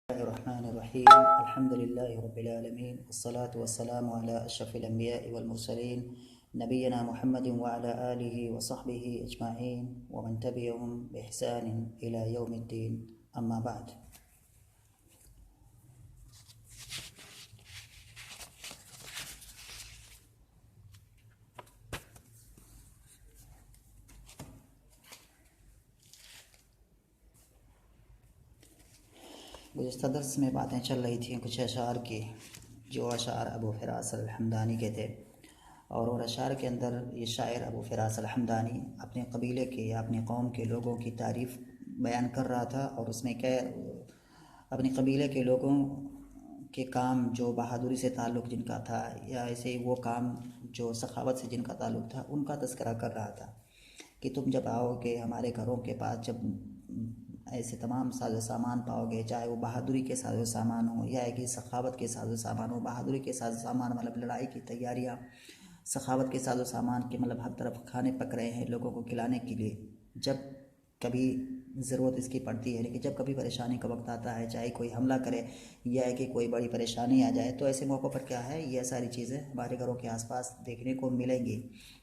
الله الرحمن الرحيم. الحمد لله رب العالمين، والصلاة والسلام على أشرف الأنبياء والمرسلين نبينا محمد وعلى آله وصحبه أجمعين ومن تبعهم بإحسان إلى يوم الدين. أما بعد، گزشتہ درس میں باتیں چل رہی تھیں کچھ اشعار کی، جو اشعار ابو فراس الحمدانی کے تھے، اور ان اشعار کے اندر یہ شاعر ابو فراس الحمدانی اپنے قبیلے کے یا اپنی قوم کے لوگوں کی تعریف بیان کر رہا تھا، اور اس میں اپنے قبیلے کے لوگوں کے کام جو بہادری سے تعلق جن کا تھا، یا ایسے وہ کام جو سخاوت سے جن کا تعلق تھا، ان کا تذکرہ کر رہا تھا کہ تم جب آؤ گے ہمارے گھروں کے پاس، جب ایسے تمام ساز و سامان پاؤ گے، چاہے وہ بہادری کے ساز و سامان ہو یا کہ سخاوت کے ساز و سامان ہو۔ بہادری کے ساز و سامان مطلب لڑائی کی تیاریاں، سخاوت کے ساز و سامان کے مطلب ہر طرف کھانے پک رہے ہیں لوگوں کو کھلانے کے لیے، جب کبھی ضرورت اس کی پڑتی ہے، لیکن جب کبھی پریشانی کا وقت آتا ہے، چاہے کوئی حملہ کرے یا کہ کوئی بڑی پریشانی آ جائے، تو ایسے موقع پر کیا ہے، یہ ساری چیزیں ہمارے گھروں کے آس پاس دیکھنے کو ملیں گی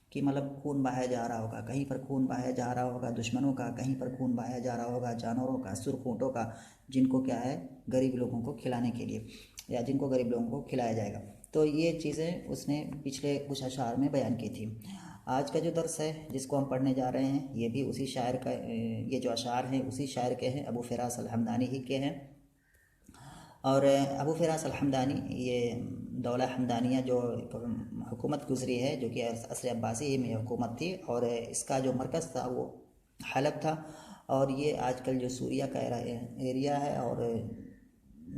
کہ مطلب خون بہایا جا رہا ہوگا، کہیں پر خون بہایا جا رہا ہوگا دشمنوں کا، کہیں پر خون بہایا جا رہا ہوگا جانوروں کا، سرخ اونٹوں کا، جن کو کیا ہے غریب لوگوں کو کھلانے کے لیے، یا جن کو غریب لوگوں کو کھلایا جائے گا۔ تو یہ چیزیں اس نے پچھلے کچھ اشعار میں بیان کی تھی۔ آج کا جو درس ہے جس کو ہم پڑھنے جا رہے ہیں، یہ بھی اسی شاعر کا، یہ جو اشعار ہیں اسی شاعر کے ہیں، ابو فراس الحمدانی ہی کے ہیں۔ اور ابو فراس الحمدانی یہ دولہ حمدانیہ جو حکومت گزری ہے، جو کہ عصر عباسی میں حکومت تھی، اور اس کا جو مرکز تھا وہ حلب تھا، اور یہ آج کل جو سوریہ کا ایریا ہے اور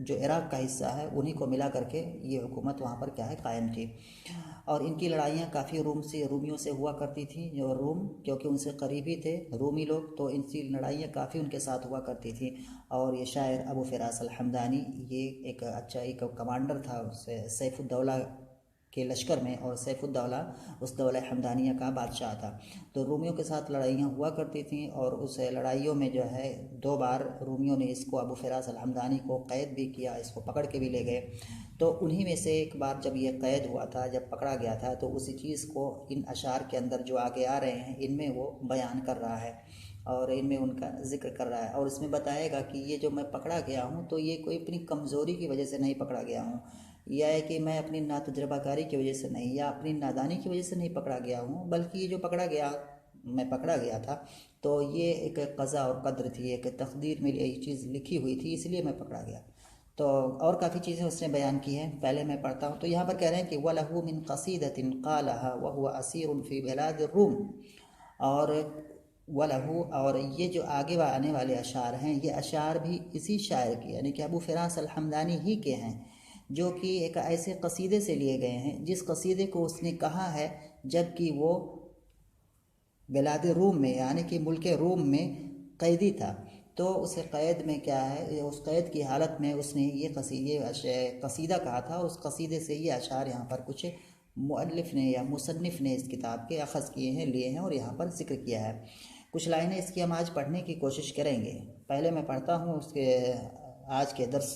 جو عراق کا حصہ ہے، انہی کو ملا کر کے یہ حکومت وہاں پر کیا ہے قائم تھی۔ اور ان کی لڑائیاں کافی رومیوں سے ہوا کرتی تھیں، جو روم کیونکہ ان سے قریبی تھے رومی لوگ، تو ان کی لڑائیاں کافی ان کے ساتھ ہوا کرتی تھیں۔ اور یہ شاعر ابو فراس الحمدانی یہ ایک ایک کمانڈر تھا سیف الدولہ کے لشکر میں، اور سیف الدولہ اس دولہ حمدانیہ کا بادشاہ تھا۔ تو رومیوں کے ساتھ لڑائیاں ہوا کرتی تھیں، اور اس لڑائیوں میں جو ہے 2 بار رومیوں نے اس کو ابو فراس الحمدانی کو قید بھی کیا، اس کو پکڑ کے بھی لے گئے۔ تو انہی میں سے ایک بار جب یہ قید ہوا تھا، جب پکڑا گیا تھا، تو اسی چیز کو ان اشعار کے اندر جو آگے آ رہے ہیں ان میں وہ بیان کر رہا ہے، اور ان میں ان کا ذکر کر رہا ہے، اور اس میں بتائے گا کہ یہ جو میں پکڑا گیا ہوں تو یہ کوئی اپنی کمزوری کی وجہ سے نہیں پکڑا گیا ہوں، یا ہے کہ میں اپنی ناتجربہ کاری کی وجہ سے نہیں، یا اپنی نادانی کی وجہ سے نہیں پکڑا گیا ہوں، بلکہ یہ جو میں پکڑا گیا تھا تو یہ ایک قضا اور قدر تھی، ایک تقدیر میں یہ چیز لکھی ہوئی تھی، اس لیے میں پکڑا گیا۔ تو اور کافی چیزیں اس نے بیان کی ہیں، پہلے میں پڑھتا ہوں۔ تو یہاں پر کہہ رہے ہیں کہ وَلَهُ مِن قَصِيدَةٍ قَالَهَا وَهُوَ أَسِيرٌ فِي بِلَادِ الرُّومِ، اور وَلَهُ، اور یہ جو آگے آنے والے اشعار ہیں یہ اشعار بھی اسی شاعر کی، یعنی کہ ابو فراس الحمدانی ہی کے ہیں، جو کہ ایک ایسے قصیدے سے لیے گئے ہیں جس قصیدے کو اس نے کہا ہے جب کہ وہ بلاد روم میں، یعنی کہ ملک روم میں قیدی تھا۔ تو اسے قید میں کیا ہے، اس قید کی حالت میں اس نے یہ قصیدہ کہا تھا، اور اس قصیدے سے یہ اشعار یہاں پر کچھ مؤلف نے یا مصنف نے اس کتاب کے اخذ کیے ہیں، لیے ہیں، اور یہاں پر ذکر کیا ہے۔ کچھ لائنیں اس کی ہم آج پڑھنے کی کوشش کریں گے۔ پہلے میں پڑھتا ہوں اس کے آج کے درس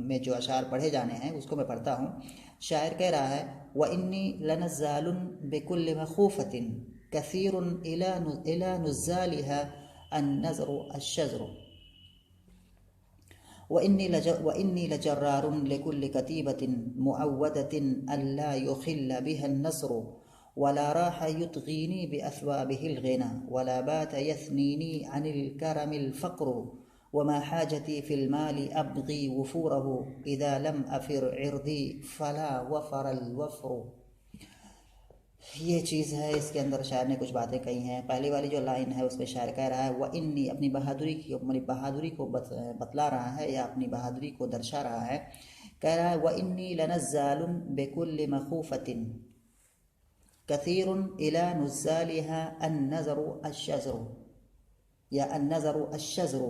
میں جو اشعار پڑھے جانے ہیں اس کو میں پڑھتا ہوں۔ شاعر کہہ رہا ہے وَإِنِّي لَنَزَّالٌ بِكُلِّ مَخُوفَةٍ كَثِيرٌ إِلَى نُزَّالِهَا النَّزْرُ الشَّزْرُ وَإِنِّي لَجَرَّارٌ لِكُلِّ كَتِيبَةٍ مُعَوَّدَةٍ أَلَّا يُخِلَّ بِهَا النَّصْرُ وَلَا رَاحَ يُطْغِينِي بِأَثْوَابِهِ الْغِنَى وَلَا بَاتَ يَثْنِينِي عَنِ الْكَرَمِ الْفَقْرُ وَمَا حَاجَتِي فِي الْمَالِ أَبْغِي وُفُورَهُ إِذَا لَمْ أَفِرْ عِرْضِي فَلَا وَفَرَ الْوَفْرُ۔ یہ چیز ہے، اس کے اندر شاعر نے کچھ باتیں کہی ہیں۔ پہلی والی جو لائن ہے اس میں شاعر کہہ رہا ہے وَإِنِّي، اپنی بہادری کو بتلا رہا ہے یا اپنی بہادری کو درشا رہا ہے، کہہ رہا ہے وَإِنِّي لَنَزَّالٌ بِكُلِّ مَخُوفَةٍ كَثِيرٌ إِلَى نُزَّالِهَا النَّزْرُ الشَّزْرُ یا النَّزْرُ الشَّزْرُ۔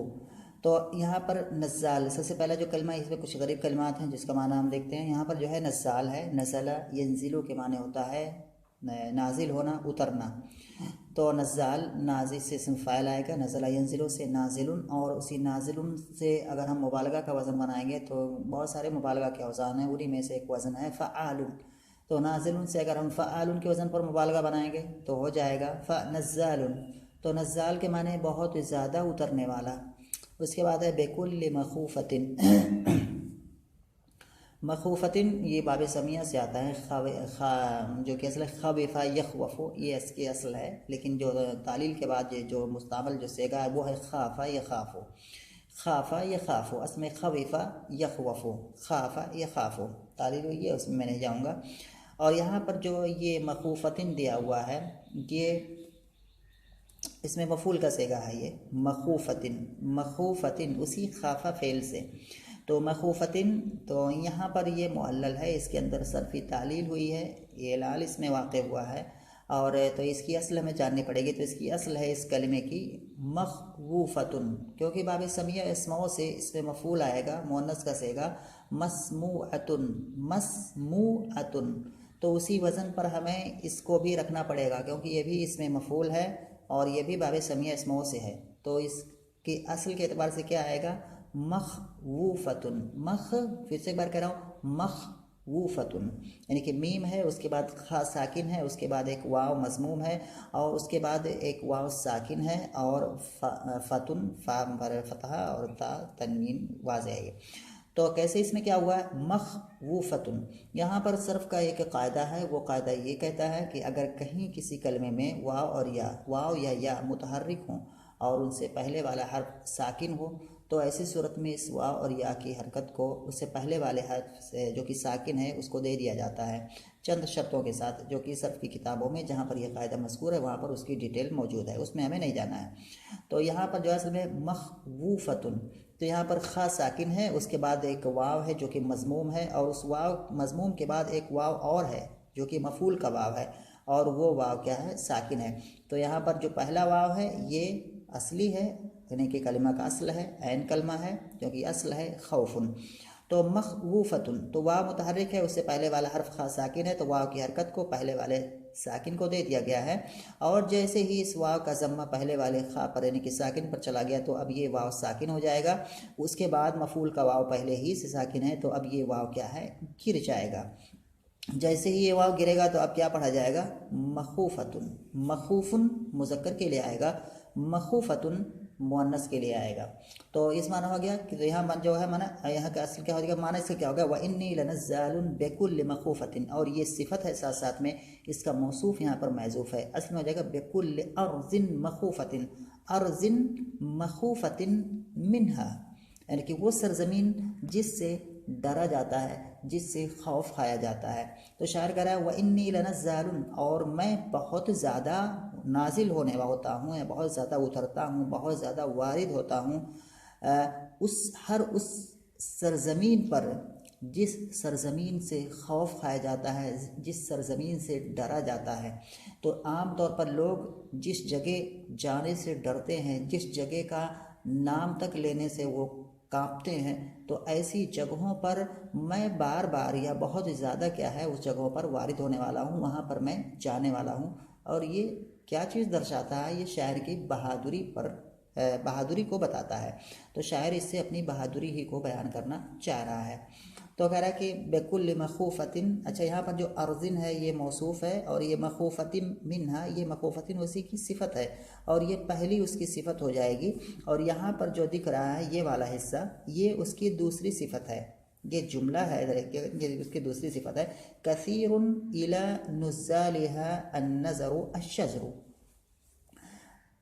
تو یہاں پر نزال، سب سے پہلا جو کلمہ، اس میں کچھ غریب کلمات ہیں جس کا معنی ہم دیکھتے ہیں۔ یہاں پر جو ہے نزال ہے، نزلہ ینزلو کے معنی ہوتا ہے نازل ہونا، اترنا۔ تو نزال نازل سے اسم فاعل آئے گا، نزلہ ینزلو سے نازلن، اور اسی نازلن سے اگر ہم مبالغہ کا وزن بنائیں گے تو بہت سارے مبالغہ کے اوزان ہیں، انہی میں سے ایک وزن ہے فعال، تو نازلن سے اگر ہم فعال کے وزن پر مبالغہ بنائیں گے تو ہو جائے گا فنزال، تو نزال کے معنی بہت زیادہ اترنے والا۔ اس کے بعد ہے بکل مخوفۃ، مخوفتن یہ باب سمیہ سے آتا ہے، جو کہ اصل ہے خوفا یخوفو، یہ اس کی اصل ہے، لیکن جو تعلیل کے بعد یہ جو مستعمل جو سیگا ہے وہ ہے خافا یخافو، خافا یخافو، اس میں خوفا یخوفو، خافا یخافو، تعلیل ہوئی ہے، اس میں نہیں جاؤں گا۔ اور یہاں پر جو یہ مخوفتن دیا ہوا ہے، یہ اس میں مفعول کا سیگا ہے، یہ مخوفتن، مخوفتن اسی خافا فعل سے، تو مخوفتن، تو یہاں پر یہ معلل ہے، اس کے اندر صرفی تعلیل ہوئی ہے، یہ لال اس میں واقع ہوا ہے، اور تو اس کی اصل ہمیں جاننی پڑے گی، تو اس کی اصل ہے اس کلمے کی مخوفتن، کیونکہ باب سمیہ اسماء سے اس میں مفعول آئے گا مؤنث کا سیگا مسموعتن، مسموعتن، تو اسی وزن پر ہمیں اس کو بھی رکھنا پڑے گا، کیونکہ یہ بھی اس میں مفعول ہے اور یہ بھی باب سمیہ اسماء سے ہے، تو اس کی اصل کے اعتبار سے کیا آئے گا مخوفتن، پھر سے ایک بار کہہ رہا ہوں مخوفتن، یعنی کہ میم ہے، اس کے بعد خا ساکن ہے، اس کے بعد ایک واو مضموم ہے، اور اس کے بعد ایک واو ساکن ہے، اور فتن، فا پر فتحہ اور تا تنوین واضح ہے۔ تو کیسے اس میں کیا ہوا ہے مخوفتن، یہاں پر صرف کا ایک قاعدہ ہے، وہ قاعدہ یہ کہتا ہے کہ اگر کہیں کسی کلمے میں واو اور یا، واو یا متحرک ہوں اور ان سے پہلے والا حرف ساکن ہو، تو ایسی صورت میں اس واو اور یا کی حرکت کو اس سے پہلے والے حرف سے جو کہ ساکن ہے اس کو دے دیا جاتا ہے، چند شرطوں کے ساتھ، جو کہ صرف کی کتابوں میں جہاں پر یہ قاعدہ مذکور ہے وہاں پر اس کی ڈیٹیل موجود ہے، اس میں ہمیں نہیں جانا ہے۔ تو یہاں پر جو اصل میں مخوفتن، تو یہاں پر خا ساکن ہے، اس کے بعد ایک واو ہے جو کہ مضموم ہے، اور اس واو مضموم کے بعد ایک واو اور ہے جو کہ مفعول کا واو ہے، اور وہ واو کیا ہے ساکن ہے، تو یہاں پر جو پہلا واو ہے یہ اصلی ہے، یعنی کہ کلمہ کا اصل ہے، عین کلمہ ہے کیونکہ اصل ہے خوفن، تو مخوفتن، تو واو متحرک ہے، اس سے پہلے والا حرف خا ساکن ہے، تو واو کی حرکت کو پہلے والے ساکن کو دے دیا گیا ہے، اور جیسے ہی اس واو کا ضمہ پہلے والے خا پر یعنی کہ ساکن پر چلا گیا تو اب یہ واو ساکن ہو جائے گا، اس کے بعد مفعول کا واو پہلے ہی سے ساکن ہے، تو اب یہ واو کیا ہے گر جائے گا، جیسے ہی یہ واو گرے گا تو اب کیا پڑھا جائے گا مخوفتن، مخوفن مذکر کے لیے آئے گا، مخوفتن مؤنث کے لیے آئے گا، تو اس معنی ہو گیا کہ یہاں جو ہے معنی یہاں کا اصل کیا ہو جائے گا، معنی اس کا کیا ہوگا وَإِنِّي لَنَزَّالٌ بِكُلِّ مَخُوفَةٍ، اور یہ صفت ہے ساتھ ساتھ میں اس کا موصوف یہاں پر محذوف ہے، اصل میں ہو جائے گا بِكُلِّ أَرْضٍ مَخُوفَةٍ، أَرْضٍ مَخُوفَةٍ مِنْهَا، یعنی کہ وہ سرزمین جس سے ڈرا جاتا ہے، جس سے خوف کھایا جاتا ہے، تو شاعر کہہ رہا ہے وَإِنِّي لَنَزَّالٌ، اور میں بہت زیادہ نازل ہونے ہوتا ہوں، بہت زیادہ اترتا ہوں، بہت زیادہ وارد ہوتا ہوں اس سرزمین پر جس سرزمین سے خوف کھایا جاتا ہے، جس سرزمین سے ڈرا جاتا ہے، تو عام طور پر لوگ جس جگہ جانے سے ڈرتے ہیں، جس جگہ کا نام تک لینے سے وہ کانپتے ہیں، تو ایسی جگہوں پر میں بار بار یا بہت زیادہ کیا ہے اس جگہوں پر وارد ہونے والا ہوں، وہاں پر میں جانے والا ہوں، اور یہ کیا چیز درشاتا ہے، یہ شاعر کی بہادری کو بتاتا ہے، تو شاعر اس سے اپنی بہادری ہی کو بیان کرنا چاہ رہا ہے، تو کہہ رہا ہے کہ بِكُلِّ مَخُوفَةٍ، اچھا یہاں پر جو ارزن ہے یہ موصوف ہے، اور یہ مخوفتن منہا، یہ مخوفتن اسی کی صفت ہے، اور یہ پہلی اس کی صفت ہو جائے گی، اور یہاں پر جو دکھ رہا ہے یہ والا حصہ یہ اس کی دوسری صفت ہے، یہ جملہ ہے یہ اس کی دوسری صفت ہے، کثیر الی نزالها النظر الشجر،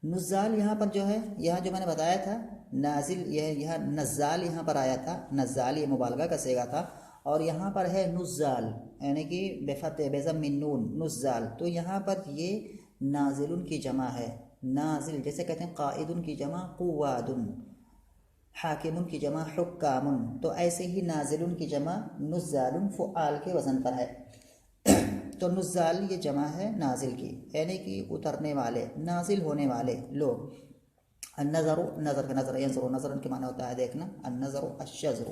نزال یہاں پر جو ہے، یہاں جو میں نے بتایا تھا نازل، یہاں نزال یہاں پر آیا تھا، نزال یہ مبالغہ کا صیغہ تھا، اور یہاں پر ہے نزال یعنی کہ بفتح بضم النون نزال، تو یہاں پر یہ نازل کی جمع ہے، نازل جیسے کہتے ہیں قائد کی جمع قواد، حاکم کی جمع حکام، تو ایسے ہی نازل کی جمع نزال فعال کے وزن پر ہے، تو نزال یہ جمع ہے نازل کی، یعنی کہ اترنے والے، نازل ہونے والے لوگ، النظر نظر کا نظر، ینظر نظر کے معنی ہوتا ہے دیکھنا، النظر الشجر،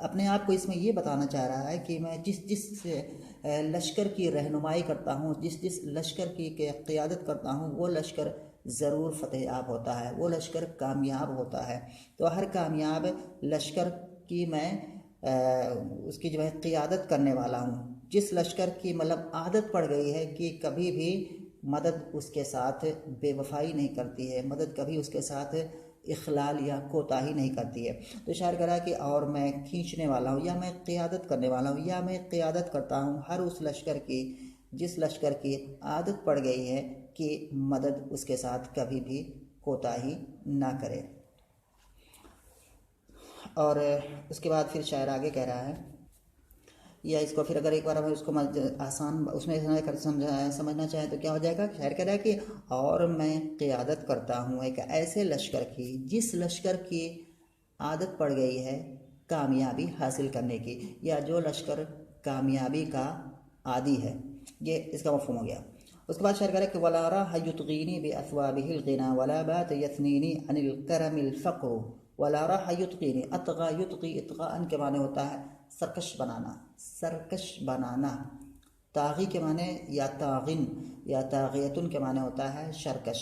اپنے آپ کو اس میں یہ بتانا چاہ رہا ہے کہ میں جس لشکر کی رہنمائی کرتا ہوں، جس لشکر کی قیادت کرتا ہوں، وہ لشکر ضرور فتح یاب ہوتا ہے، وہ لشکر کامیاب ہوتا ہے۔ تو ہر کامیاب لشکر کی میں اس کی جو ہے قیادت کرنے والا ہوں۔ جس لشکر کی مطلب عادت پڑ گئی ہے کہ کبھی بھی مدد اس کے ساتھ بے وفائی نہیں کرتی ہے، مدد کبھی اس کے ساتھ اخلال یا کوتاہی نہیں کرتی ہے، تو شاعر کہہ رہا ہے کہ اور میں کھینچنے والا ہوں، یا میں قیادت کرنے والا ہوں، یا میں قیادت کرتا ہوں ہر اس لشکر کی جس لشکر کی عادت پڑ گئی ہے کہ مدد اس کے ساتھ کبھی بھی کوتاہی نہ کرے۔ اور اس کے بعد پھر شاعر آگے کہہ رہا ہے، یا اس کو پھر اگر ایک بار ہمیں اس کو آسان اس میں سمجھنا چاہیں تو کیا ہو جائے گا؟ شاعر کہہ رہا ہے کہ اور میں قیادت کرتا ہوں ایک ایسے لشکر کی جس لشکر کی عادت پڑ گئی ہے کامیابی حاصل کرنے کی، یا جو لشکر کامیابی کا عادی ہے۔ یہ اس کا مفہوم ہو گیا۔ اس کے بعد شاعر کہہ رہا ہے کہ وَلَا رَاحَ يُطْغِينِي بِأَثْوَابِهِ الْغِنَى وَلَا بَاتَ يَثْنِينِي عَنِ الْكَرَمِ الْفَقْرُ وَلَا رَاحَ يُطْغِينِي۔ اطغى يطغي اطغاءً کے معنی ہوتا ہے سرکش بنانا، سرکش بنانا۔ طاغی کے معنی یا طاغن یا طاغیتن کے معنی ہوتا ہے شرکش۔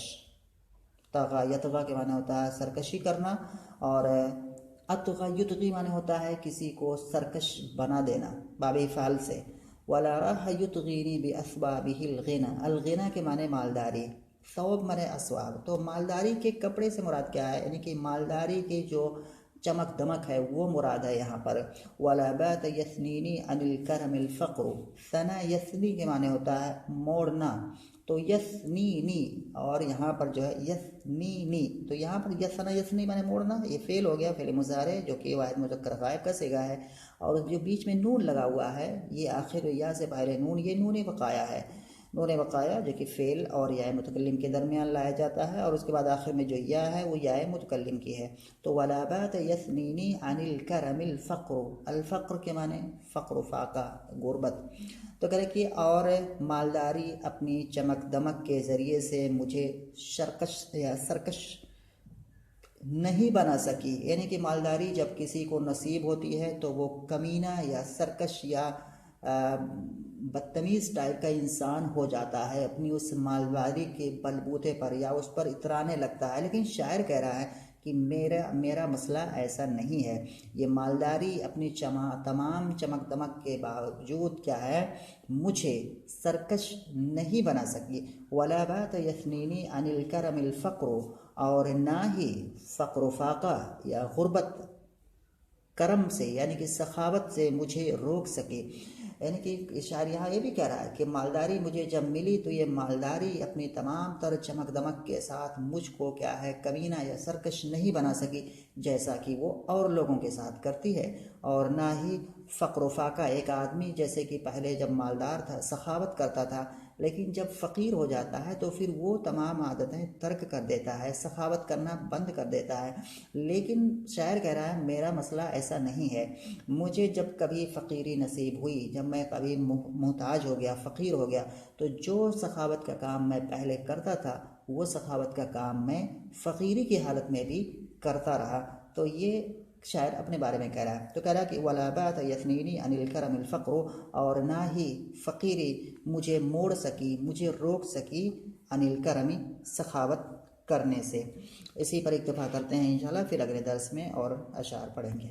طغى یطغى کے معنی ہوتا ہے سرکشی کرنا، اور اطغى یطغی معنی ہوتا ہے کسی کو سرکش بنا دینا باب فعل سے۔ وَلَا رَاحَ يُطْغِينِي بِأَثْوَابِهِ الْغِنَى، الغنى کے معنی مالداری، ثوب معنی اسواب، تو مالداری کے کپڑے سے مراد کیا ہے؟ یعنی کہ مالداری کی جو چمک دمک ہے وہ مراد ہے یہاں پر۔ وَلَا بَاتَ يَثْنِينِي عَنِ الْكَرَمِ الْفَقْرُ، ثنا یثنی کے معنی ہوتا ہے موڑنا، تو یثنینی، اور یہاں پر جو ہے یثنینی، تو یہاں پر ثنا یثنی معنی موڑنا، یہ فعل ہو گیا، فعل مضارع جو کہ واحد مذکر غائب کا صیغہ ہے، اور جو بیچ میں نون لگا ہوا ہے یہ آخر یا سے پہلے نون، یہ نون وقایا ہے، نون وقایا جو کہ فعل اور یا متکلم کے درمیان لایا جاتا ہے، اور اس کے بعد آخر میں جو یا ہے وہ یا متکلم کی ہے۔ تو وَلَا بَاتَ يَثْنِينِي عَنِ الْكَرَمِ الْفَقْرُ، الفقر کے معنی فقر و فاقہ، غربت، تو کہہ رہے کہ اور مالداری اپنی چمک دمک کے ذریعے سے مجھے شرکش یا سرکش نہیں بنا سکی، یعنی کہ مالداری جب کسی کو نصیب ہوتی ہے تو وہ کمینہ یا سرکش یا بدتمیز ٹائپ کا انسان ہو جاتا ہے اپنی اس مالداری کے بلبوتے پر، یا اس پر اترانے لگتا ہے۔ لیکن شاعر کہہ رہا ہے کہ میرا مسئلہ ایسا نہیں ہے، یہ مالداری اپنی تمام چمک دمک کے باوجود کیا ہے مجھے سرکش نہیں بنا سکی۔ وَلَا بَاتَ يَثْنِينِي عَنِ الْكَرَمِ الْفَقْرُ، اور نہ ہی فقر و فاقہ یا غربت کرم سے یعنی کہ سخاوت سے مجھے روک سکے۔ یعنی کہ شاعر یہاں یہ بھی کہہ رہا ہے کہ مالداری مجھے جب ملی تو یہ مالداری اپنی تمام تر چمک دمک کے ساتھ مجھ کو کیا ہے کمینہ یا سرکش نہیں بنا سکی جیسا کہ وہ اور لوگوں کے ساتھ کرتی ہے، اور نہ ہی فقر و فاقہ، ایک آدمی جیسے کہ پہلے جب مالدار تھا سخاوت کرتا تھا، لیکن جب فقیر ہو جاتا ہے تو پھر وہ تمام عادتیں ترک کر دیتا ہے، سخاوت کرنا بند کر دیتا ہے۔ لیکن شاعر کہہ رہا ہے میرا مسئلہ ایسا نہیں ہے، مجھے جب کبھی فقیری نصیب ہوئی، جب میں کبھی محتاج ہو گیا، فقیر ہو گیا، تو جو سخاوت کا کام میں پہلے کرتا تھا وہ سخاوت کا کام میں فقیری کی حالت میں بھی کرتا رہا۔ تو یہ شاعر اپنے بارے میں کہہ رہا ہے، تو کہہ رہا ہے کہ وَلَا بَاتَ يَثْنِينِي عَنِ الْكَرَمِ الْفَقْرُ، اور نہ ہی فقیری مجھے موڑ سکی، مجھے روک سکی، عن الکرم سخاوت کرنے سے۔ اسی پر اکتفا کرتے ہیں انشاءاللہ، پھر اگلے درس میں اور اشعار پڑھیں گے۔